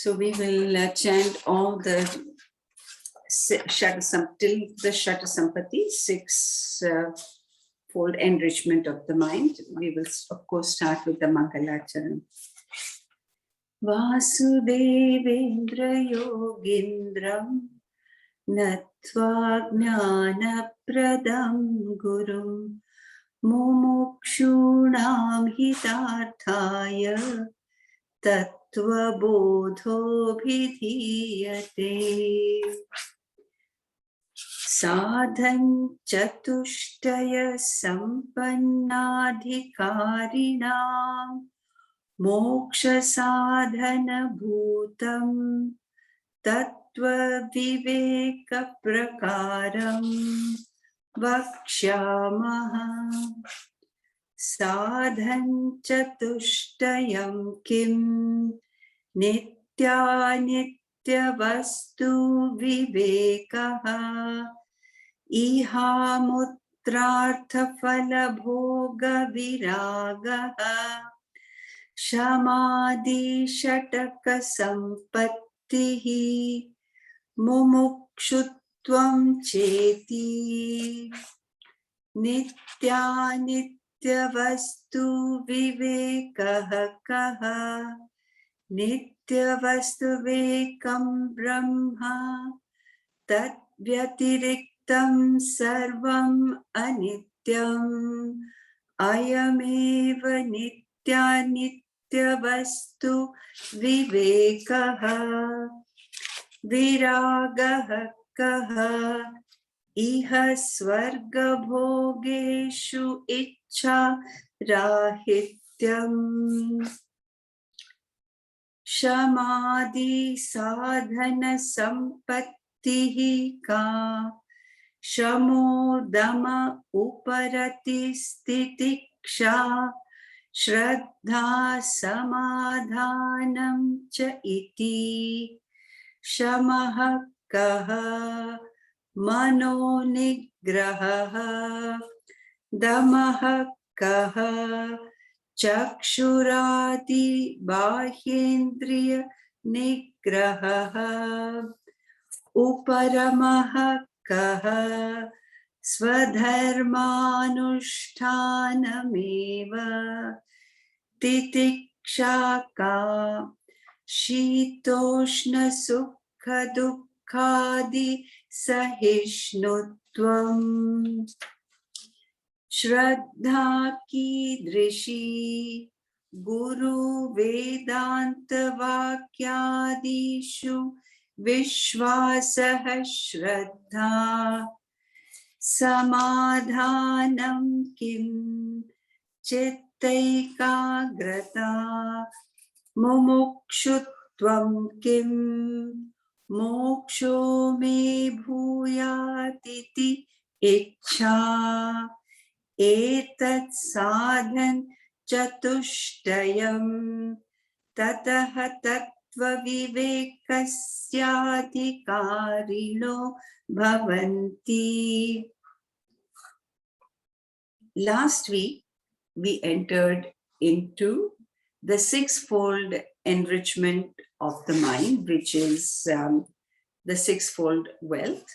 So we will chant all the till the Shata Sampati, six-fold enrichment of the mind. We will, of course, start with the Mangalacharan. Vasudevendra Yogindram Natva Jnana Pradam Gurum Mumukshunam Hitarthaya TatvaBodho Bhidhiyate Sadhan Chatushtaya Sampannadhikarinam Moksha Sadhana Bhutam Tattva Viveka Prakaram Vakshyamaha Sadhan Chatushtayam Kim Nitya Nitya Vastu Vivekaha Iha Mutrartha Phala Bhoga Viragaha Shamadhi Shataka Sampattihi Mumukshutvam Cheti Nitya Nitya Vastu Vivekaha Kaha Nitya Vastu Vekam Brahma Tat Vyatiriktam Sarvam Anityam Ayameva Nitya Nitya Vastu Vivekaha Viragaha Kaha Iha Swarga Bhogeshu Ichcha Rahityam Shamadhi Sadhana Sampattihi Ka Shamodama Uparati Stitiksha Shraddha Samadhanam Cha Iti Shamaha Kaha Mano Nigraha Damaha Kaha Chakshurati Bahyendriya Nigraha Uparamaha Kaha Swadharmanushtanameva Titikshaka Shitoshna Sukha Dukkhadi Sahishnutvam Shraddha ki drishi Guru Vedanta Vakyadishu Vishwasaha Shraddha Samadhanam Kim Chittaikagrata Mumukshutvam Kim Moksho me bhuyatiti Ichha Etat sadhan chatushtayam Tataha tattva vivekasyadhikarino bhavanti. Last week, we entered into the sixfold enrichment of the mind, which is the sixfold wealth.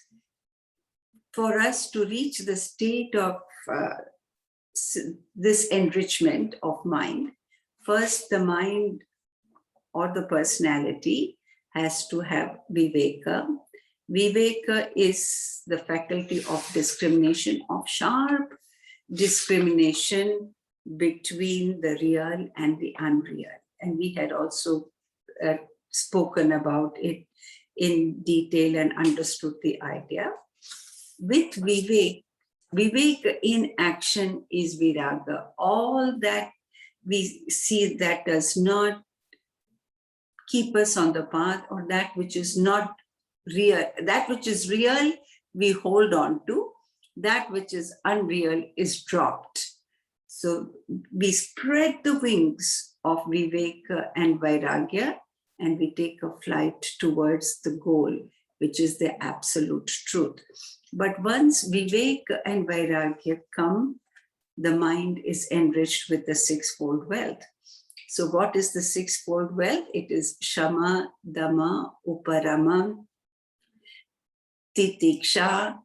For us to reach the state of this enrichment of mind, first the mind or the personality has to have viveka. Viveka is the faculty of discrimination, of sharp discrimination between the real and the unreal. And we had also spoken about it in detail and understood the idea. With Vivek, Vivek in action is Viraga. All that we see that does not keep us on the path, or that which is not real, that which is real, we hold on to, that which is unreal is dropped. So we spread the wings of Viveka and Vairagya, and we take a flight towards the goal, which is the absolute truth. But once Viveka and Vairagya come, the mind is enriched with the sixfold wealth. So what is the sixfold wealth? It is Shama, Dama, Uparama, Titiksha,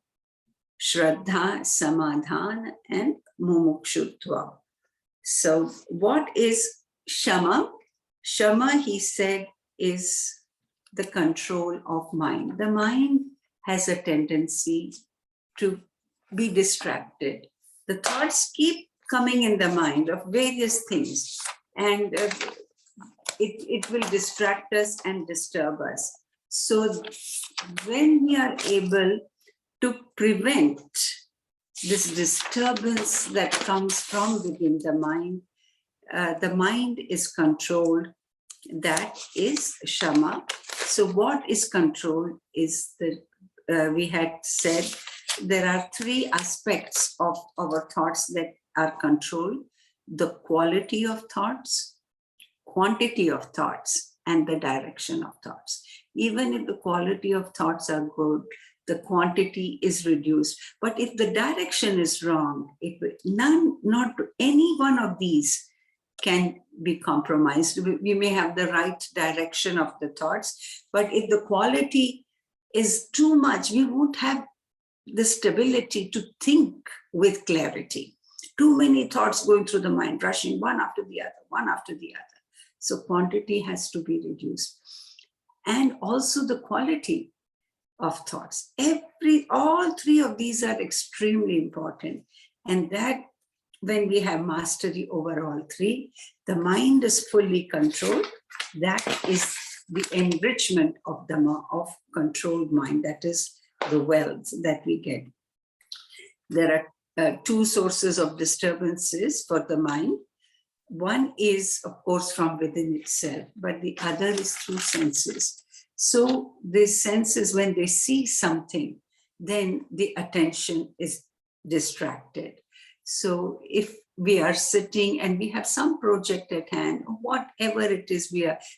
Shraddha, Samadhan, and Mumukshutva. So what is Shama? Shama, he said, is the control of mind. The mind has a tendency to be distracted. The thoughts keep coming in the mind of various things, and it will distract us and disturb us. So when we are able to prevent this disturbance that comes from within the mind is controlled. That is Shama. So what is controlled is we had said there are three aspects of our thoughts that are controlled: the quality of thoughts, quantity of thoughts, and the direction of thoughts. Even if the quality of thoughts are good, the quantity is reduced. But if the direction is wrong, not any one of these can be compromised. We may have the right direction of the thoughts, but if the quality is too much, we won't have the stability to think with clarity. Too many thoughts going through the mind, rushing one after the other, one after the other. So quantity has to be reduced. And also the quality of thoughts. All three of these are extremely important. And that when we have mastery over all three, the mind is fully controlled. That is the enrichment of Dhamma, of controlled mind. That is the wealth that we get. There are two sources of disturbances for the mind. One is, of course, from within itself, but the other is through senses. So the senses, when they see something, then the attention is distracted. So if we are sitting and we have some project at hand, whatever it is,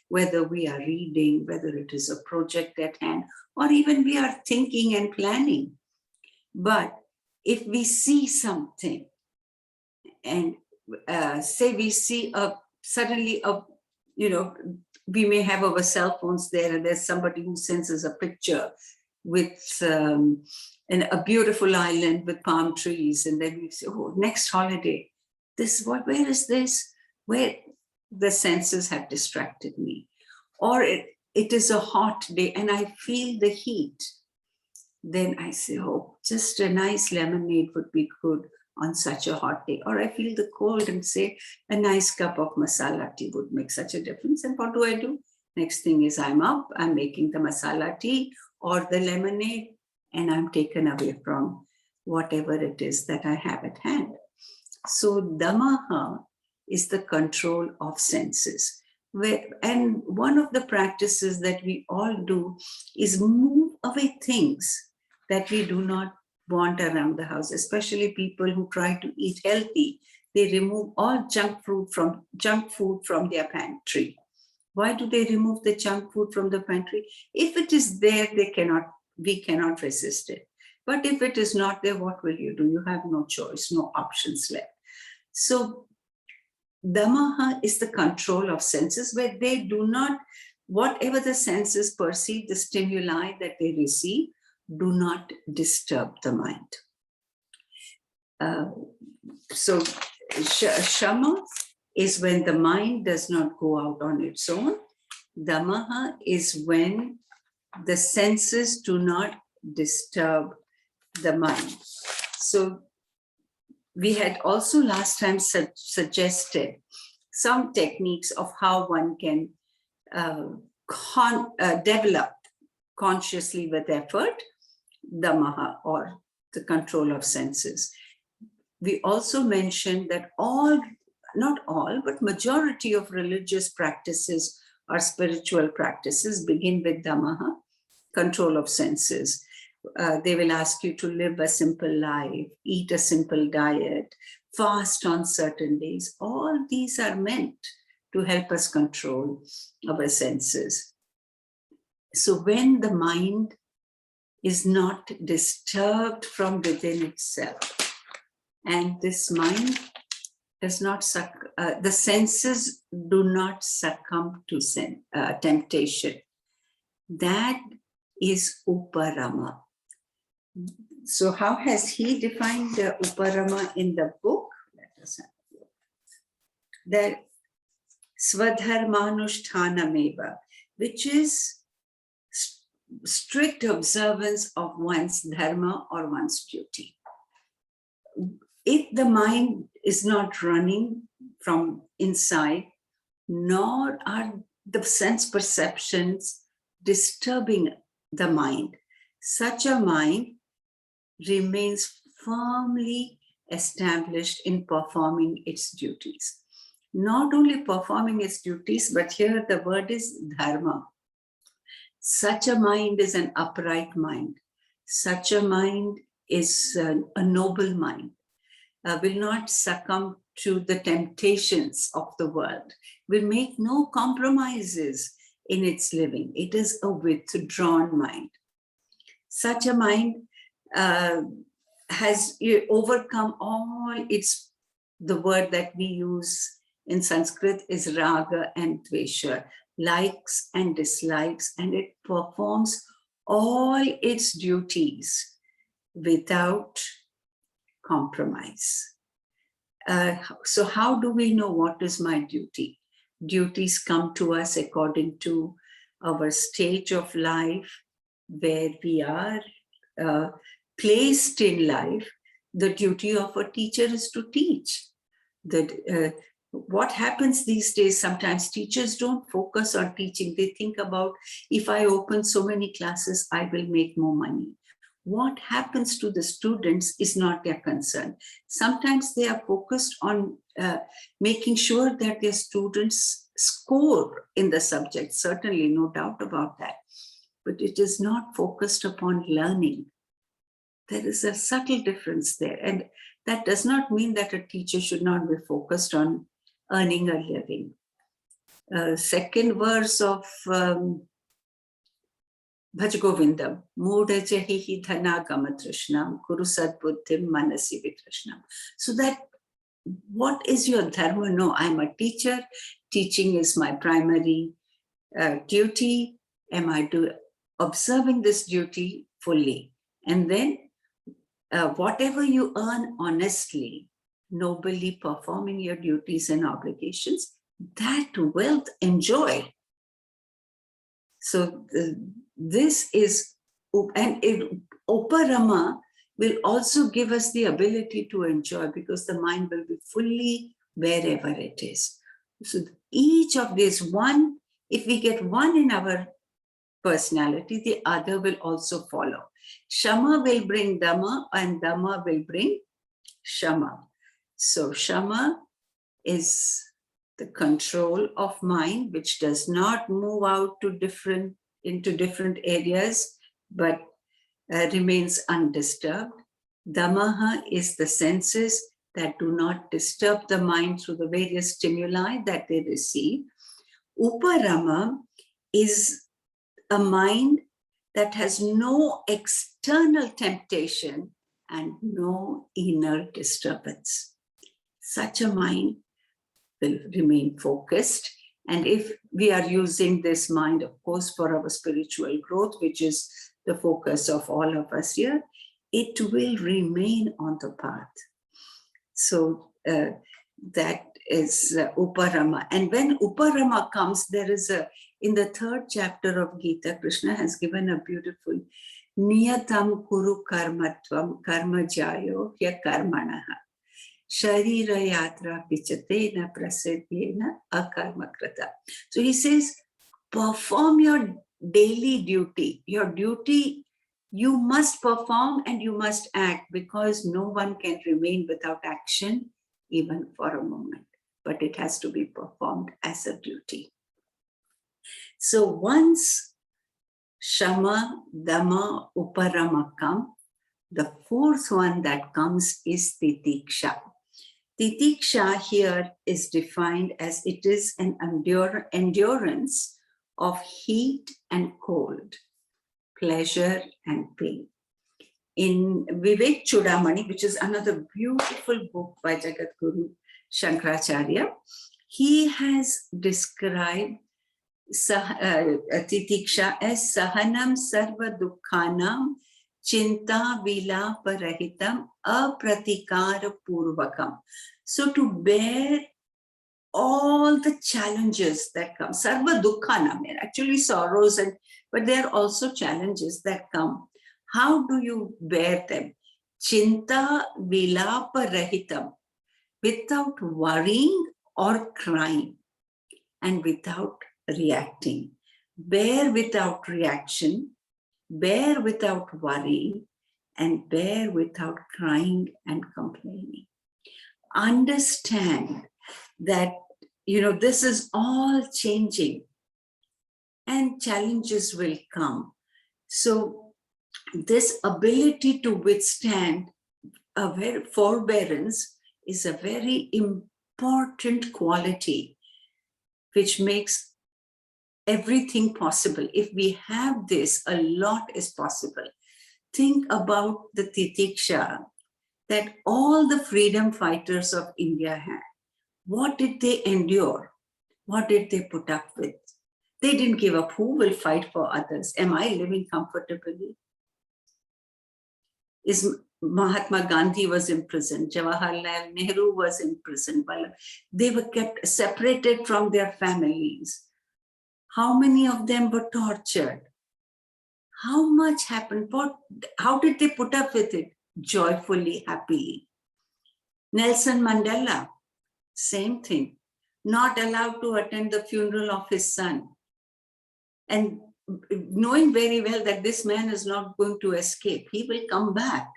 whether we are reading, whether it is a project at hand, or even we are thinking and planning. But if we see something and say we see we may have our cell phones there and there's somebody who sends us a picture with a beautiful island with palm trees, and then we say, oh, next holiday, where is this? Where the senses have distracted me. Or it is a hot day and I feel the heat. Then I say, oh, just a nice lemonade would be good on such a hot day. Or I feel the cold and say a nice cup of masala tea would make such a difference. And what do? Next thing is I'm up, I'm making the masala tea or the lemonade, and I'm taken away from whatever it is that I have at hand. So Dhamma is the control of senses. And one of the practices that we all do is move away things that we do not want around the house, especially people who try to eat healthy. They remove all junk food from their pantry. Why do they remove the junk food from the pantry? If it is there, we cannot resist it. But if it is not there, what will you do? You have no choice, no options left. So Dhamma is the control of senses, where they do not, whatever the senses perceive, the stimuli that they receive, do not disturb the mind. So Shama is when the mind does not go out on its own. Dhamma is when the senses do not disturb the mind. So we had also last time suggested some techniques of how one can develop consciously with effort Dhamma, or the control of senses. We also mentioned that not all, but majority of religious practices or spiritual practices begin with Dhamma, control of senses. They will ask you to live a simple life, eat a simple diet, fast on certain days. All these are meant to help us control our senses. So when the mind is not disturbed from within itself, and this mind does not the senses do not succumb to temptation. That is Uparama. So how has he defined Uparama in the book? Let us have a look. The Swadharmanushtanameva, which is strict observance of one's dharma or one's duty. If the mind is not running from inside, nor are the sense perceptions disturbing the mind, such a mind remains firmly established in performing its duties. Not only performing its duties, but here the word is dharma. Such a mind is an upright mind. Such a mind is a noble mind. Will not succumb to the temptations of the world, will make no compromises in its living. It is a withdrawn mind. Such a mind has overcome all its, the word that we use in Sanskrit is raga and dvesha, likes and dislikes, and it performs all its duties without compromise. So how do we know what is my duty? Duties come to us according to our stage of life, where we are placed in life. The duty of a teacher is to teach. What happens these days, sometimes teachers don't focus on teaching. They think about, if I open so many classes, I will make more money. What happens to the students is not their concern. Sometimes they are focused on making sure that their students score in the subject. Certainly, no doubt about that. But it is not focused upon learning. There is a subtle difference there. And that does not mean that a teacher should not be focused on earning a living. Second verse of Bhaj Govindam, Muda Jahihi Dhana Gamatrishnam, Kuru Sadbuddhim Manasi Vitrishnam. So that, what is your dharma? No, I'm a teacher. Teaching is my primary duty. Am I observing this duty fully? And then whatever you earn honestly, nobly performing your duties and obligations, that wealth enjoy. So this is, and Uparama will also give us the ability to enjoy, because the mind will be fully wherever it is. So each of these, one, if we get one in our personality, the other will also follow. Shama will bring Dhamma, and Dhamma will bring Shama. So Shama is the control of mind, which does not move out to into different areas, but remains undisturbed. Dhammaha is the senses that do not disturb the mind through the various stimuli that they receive. Uparama is a mind that has no external temptation and no inner disturbance. Such a mind will remain focused. And if we are using this mind, of course, for our spiritual growth, which is the focus of all of us here, it will remain on the path. So that is Uparama. And when Uparama comes, there is in the 3rd chapter of Gita, Krishna has given a beautiful Niyatam Kuru Karmatvam Karma Jayo Hya Karmanaha Sharira Yatra Pichatena Prasadyena Akarmakrata. So he says, perform your daily duty. Your duty, you must perform and you must act, because no one can remain without action even for a moment, but it has to be performed as a duty. So once Shama, Dhamma, Uparama come, the 4th one that comes is Titiksha. Titiksha here is defined as it is an endurance of heat and cold, pleasure and pain. In Vivek Chudamani, which is another beautiful book by Jagadguru Shankaracharya, he has described Titiksha as Sahanam Sarva Dukkhanam Chinta Vilaparahitam Apratikara Purvakam. So to bear all the challenges that come, Sarva Dukkhanam, actually sorrows, but there are also challenges that come. How do you bear them? Chinta Vilaparahitam, without worrying or crying and without reacting. Bear without reaction, bear without worrying, and bear without crying and complaining. Understand that, this is all changing and challenges will come. So this ability to withstand forbearance is a very important quality which makes everything possible. If we have this, a lot is possible. Think about the titiksha that all the freedom fighters of India had. What did they endure? What did they put up with? They didn't give up. Who will fight for others? Am I living comfortably? Mahatma Gandhi was imprisoned. Jawaharlal Nehru was imprisoned. They were kept separated from their families. How many of them were tortured? How much happened? How did they put up with it? Joyfully, happily. Nelson Mandela, same thing. Not allowed to attend the funeral of his son. And knowing very well that this man is not going to escape. He will come back.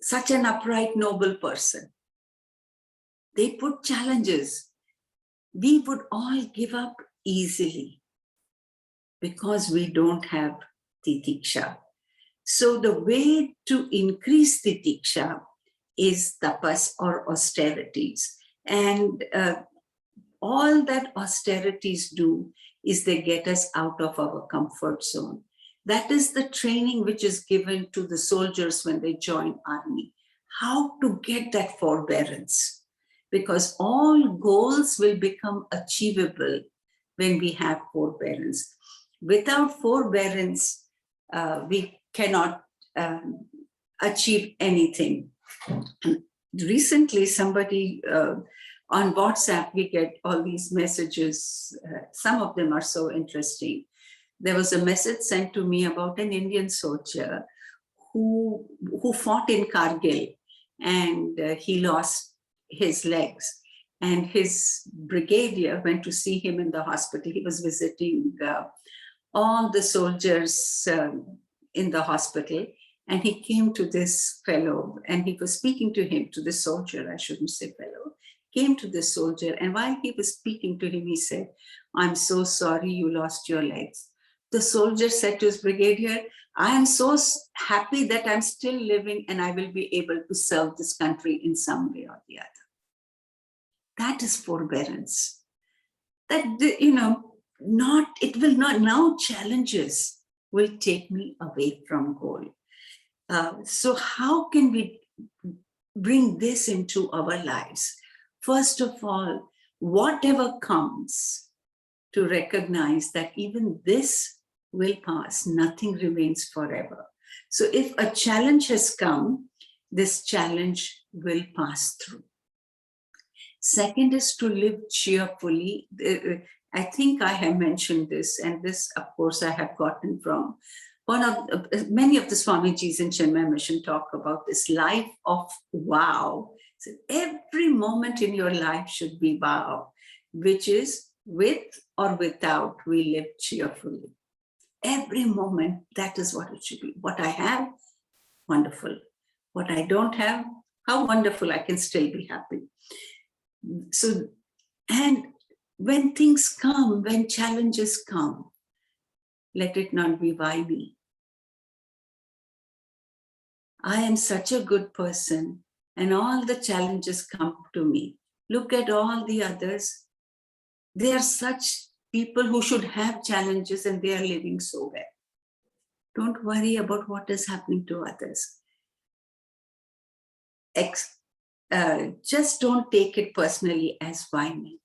Such an upright, noble person. They put challenges. We would all give up easily because we don't have titiksha. So the way to increase titiksha is tapas or austerities. And all that austerities do is they get us out of our comfort zone. That is the training which is given to the soldiers when they join army. How to get that forbearance. Because all goals will become achievable when we have forbearance. Without forbearance, we cannot achieve anything. Recently, somebody on WhatsApp, we get all these messages. Some of them are so interesting. There was a message sent to me about an Indian soldier who fought in Kargil, and he lost his legs. And his brigadier went to see him in the hospital. He was visiting all the soldiers in the hospital. And he came to this fellow and he was speaking to him, to the soldier, I shouldn't say fellow, came to the soldier. And while he was speaking to him, he said, "I'm so sorry you lost your legs." The soldier said to his brigadier, "I am so happy that I'm still living and I will be able to serve this country in some way or the other." That is forbearance. That, now challenges will take me away from goal. So how can we bring this into our lives? First of all, whatever comes, to recognize that even this will pass, nothing remains forever. So if a challenge has come, this challenge will pass through. Second is to live cheerfully. I think I have mentioned this, and this, of course, I have gotten from many of the Swamijis in Chinmay Mission talk about this life of wow. So every moment in your life should be wow, which is with or without, we live cheerfully. Every moment, that is what it should be. What I have, wonderful. What I don't have, how wonderful, I can still be happy. So, and when things come, when challenges come, let it not be why me. I am such a good person and all the challenges come to me. Look at all the others. They are such people who should have challenges and they are living so well. Don't worry about what is happening to others. just don't take it personally as whining.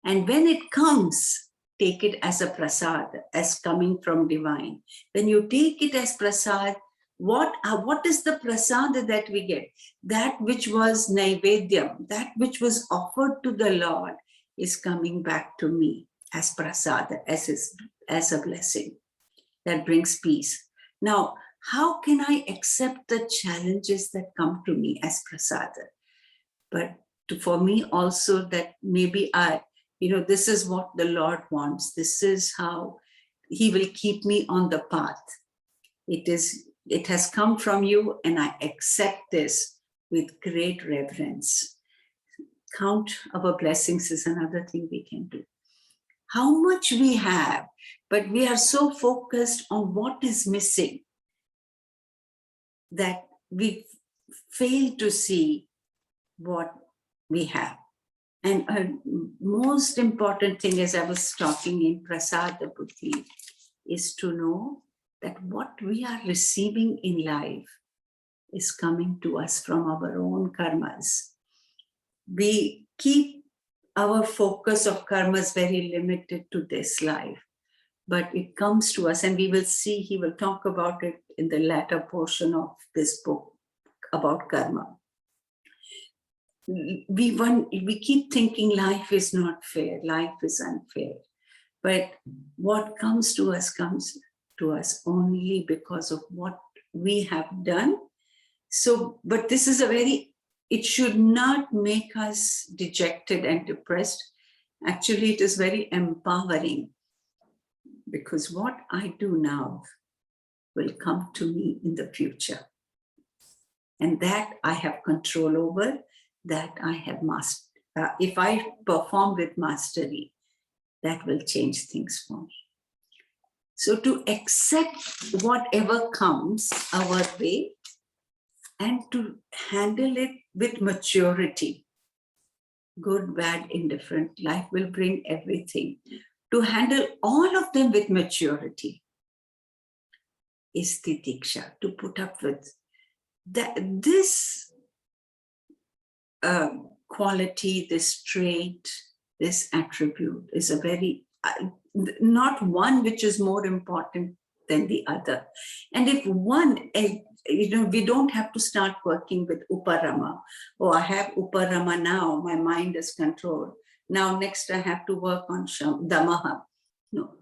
And when it comes, take it as a prasad, as coming from divine. When you take it as prasad, what is the prasad that we get? That which was naivedyam, that which was offered to the Lord, is coming back to me as prasad, as a blessing that brings peace. Now, how can I accept the challenges that come to me as prasad? But for me also, that maybe this is what the Lord wants. This is how He will keep me on the path. It has come from you, and I accept this with great reverence. Count our blessings is another thing we can do. How much we have, but we are so focused on what is missing that we fail to see what we have. And a most important thing, as I was talking in Prasada Buddhi, is to know that what we are receiving in life is coming to us from our own karmas. We keep our focus of karmas very limited to this life, but it comes to us, and we will see, he will talk about it in the latter portion of this book about karma. We keep thinking life is not fair, life is unfair. But what comes to us only because of what we have done. So, but this is it should not make us dejected and depressed. Actually, it is very empowering, because what I do now will come to me in the future. And that I have control over, that I have mastered. If I perform with mastery, that will change things for me. So to accept whatever comes our way and to handle it with maturity, good, bad, indifferent, life will bring everything. To handle all of them with maturity is titiksha, to put up with that. This quality, this trait, this attribute is a very, not one which is more important than the other. And if one, we don't have to start working with uparama. Oh, I have uparama now, my mind is controlled. Now next I have to work on damaha. No,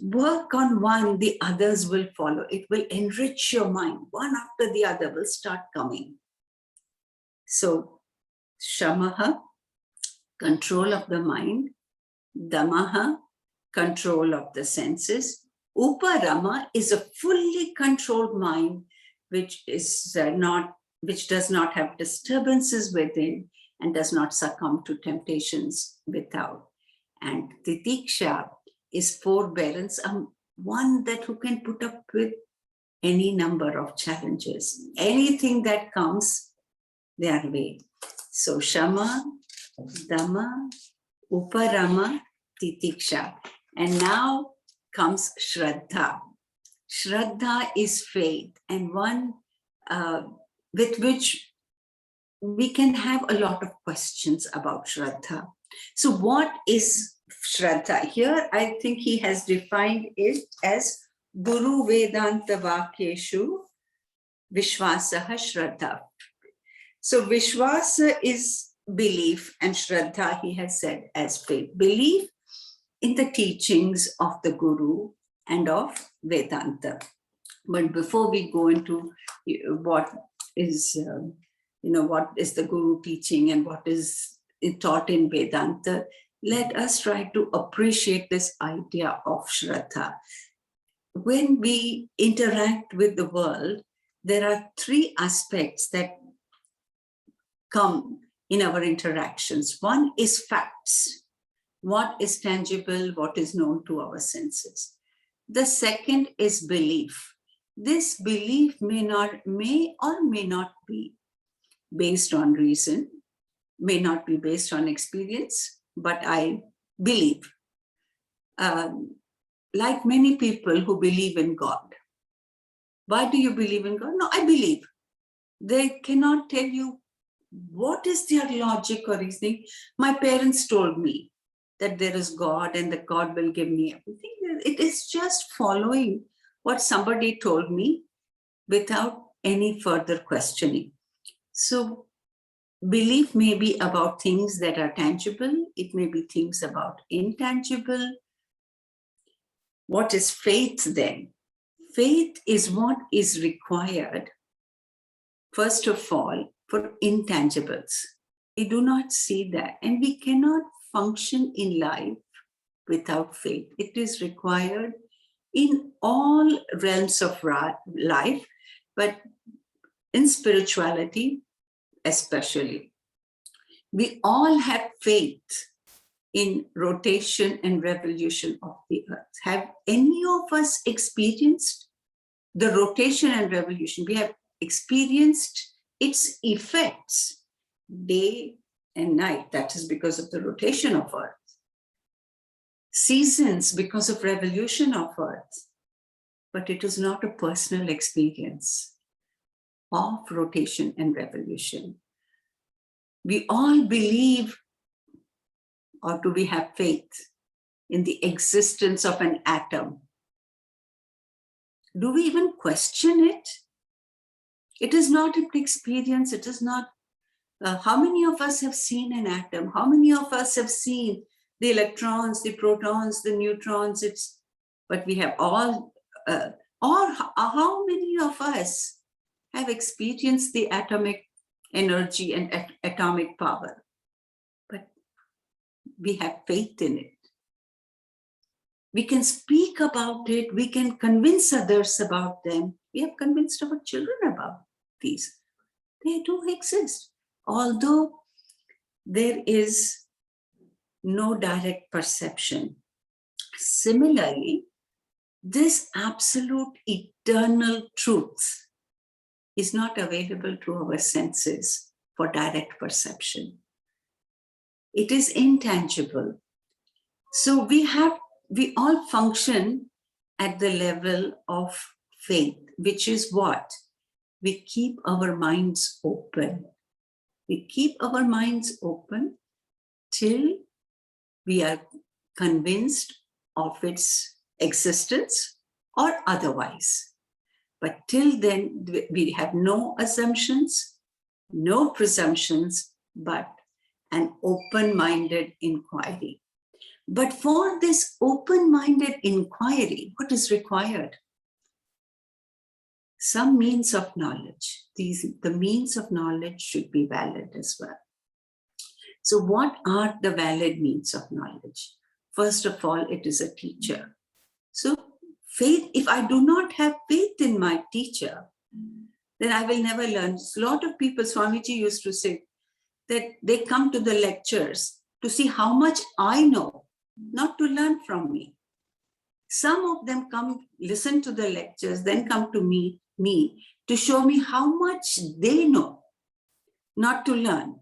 work on one, the others will follow. It will enrich your mind. One after the other will start coming. So shamaha, control of the mind. Damaha, control of the senses. Uparama is a fully controlled mind, which does not have disturbances within and does not succumb to temptations without. And titiksha is forbearance, one that who can put up with any number of challenges. Anything that comes their way. So shama, dama, uparama, titiksha. And now comes shraddha. Shraddha is faith, and one with which we can have a lot of questions about shraddha. So what is shraddha? Here I think he has defined it as Guru Vedanta Vakyeshu Vishwasaha Shraddha. So Vishwasa is belief, and Shraddha he has said as faith. Belief in the teachings of the Guru and of Vedanta. But before we go into what is the Guru teaching and what is taught in Vedanta, let us try to appreciate this idea of Shraddha. When we interact with the world, there are three aspects that come in our interactions. One is facts. What is tangible, what is known to our senses. The second is belief. This belief may or may not be based on reason, may not be based on experience, but I believe. Like many people who believe in God. Why do you believe in God? No, I believe. They cannot tell you What is their logic or reasoning? My parents told me that there is God and that God will give me everything. It is just following what somebody told me without any further questioning. So belief may be about things that are tangible. It may be things about intangible. What is faith then? Faith is what is required, first of all, for intangibles. We do not see that, and we cannot function in life without faith. It is required in all realms of life, but in spirituality especially. We all have faith in rotation and revolution of the earth. Have any of us experienced the rotation and revolution? We have experienced its effects day and night. That is because of the rotation of earth. Seasons because of revolution of earth. But it is not a personal experience of rotation and revolution. We all believe, or do we have faith in the existence of an atom? Do we even question it? It is not an experience. It is not. How many of us have seen an atom? How many of us have seen the electrons, the protons, the neutrons? But we have all, or how many of us have experienced the atomic energy and atomic power? But we have faith in it. We can speak about it. We can convince others about them. We have convinced our children about these. They do exist. Although there is no direct perception. Similarly, this absolute eternal truth is not available to our senses for direct perception. It is intangible. So we all function at the level of faith, which is what? We keep our minds open. We keep our minds open till we are convinced of its existence or otherwise. But till then, we have no assumptions, no presumptions, but an open-minded inquiry. But for this open-minded inquiry, what is required? Some means of knowledge. The means of knowledge should be valid as well. So what are the valid means of knowledge? First of all, it is a teacher. So faith, if I do not have faith in my teacher, then I will never learn. A lot of people, Swamiji used to say, that they come to the lectures to see how much I know, not to learn from me. Some of them come, listen to the lectures, then come to me to show me how much they know, not to learn.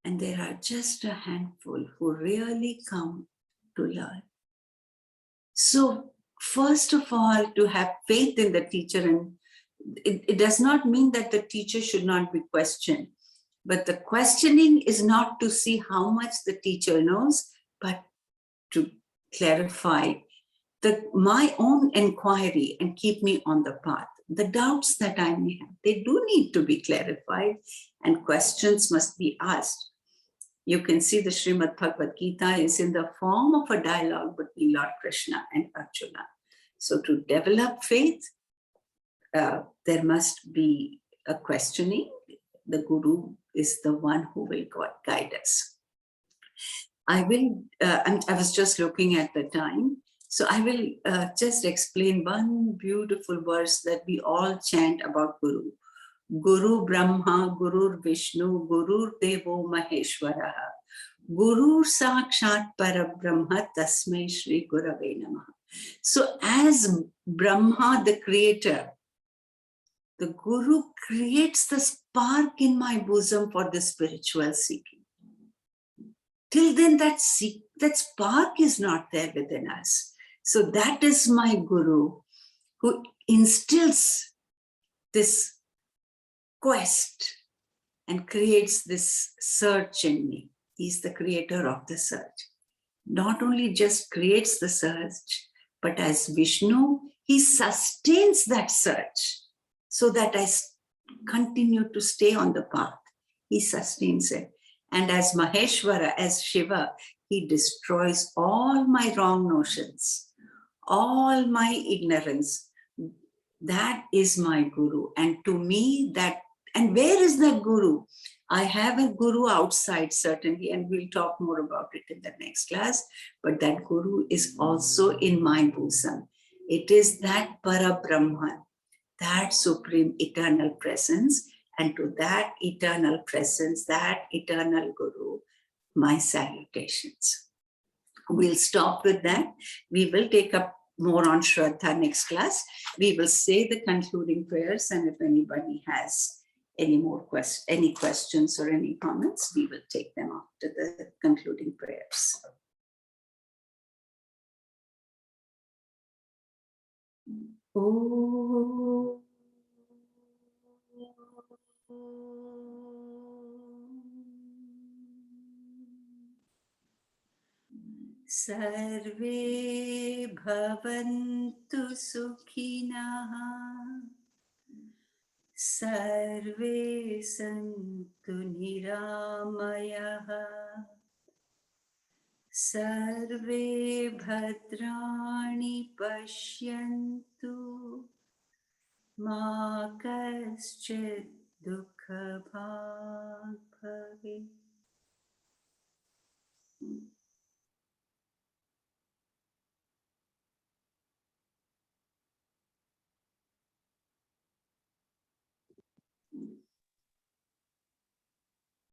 And there are just a handful who really come to learn. So first of all, to have faith in the teacher, and it does not mean that the teacher should not be questioned, but the questioning is not to see how much the teacher knows, but to clarify my own inquiry and keep me on the path. The doubts that I may have, they do need to be clarified and questions must be asked. You can see the Srimad Bhagavad Gita is in the form of a dialogue between Lord Krishna and Arjuna. So to develop faith, there must be a questioning. The Guru is the one who will guide us. I was just looking at the time. So I will just explain one beautiful verse that we all chant about Guru. Guru Brahma, Guru Vishnu, Guru Devo Maheshwaraha, Guru Sakshat Parabrahma, Tasmai Shri Gurave Namaha. So as Brahma, the creator, the Guru creates the spark in my bosom for the spiritual seeking. Till then, that spark is not there within us. So that is my Guru who instills this quest and creates this search in me. He's the creator of the search. Not only just creates the search, but as Vishnu, he sustains that search so that I continue to stay on the path. He sustains it. And as Maheshwara, as Shiva, he destroys all my wrong notions, all my ignorance. That is my Guru. And to me, and where is that Guru? I have a Guru outside, certainly, and we'll talk more about it in the next class. But that Guru is also in my bosom. It is that Parabrahman, that supreme eternal presence. And to that eternal presence, that eternal Guru, my salutations. We'll stop with that. We will take up more on Shraddha next class. We will say the concluding prayers, and if anybody has any questions or any comments, we will take them after the concluding prayers. Oh. Sarve bhavantu sukhinah, sarve santu niramayah, sarve bhadrani pashyantu, ma kaschid dukha bhag bhavet.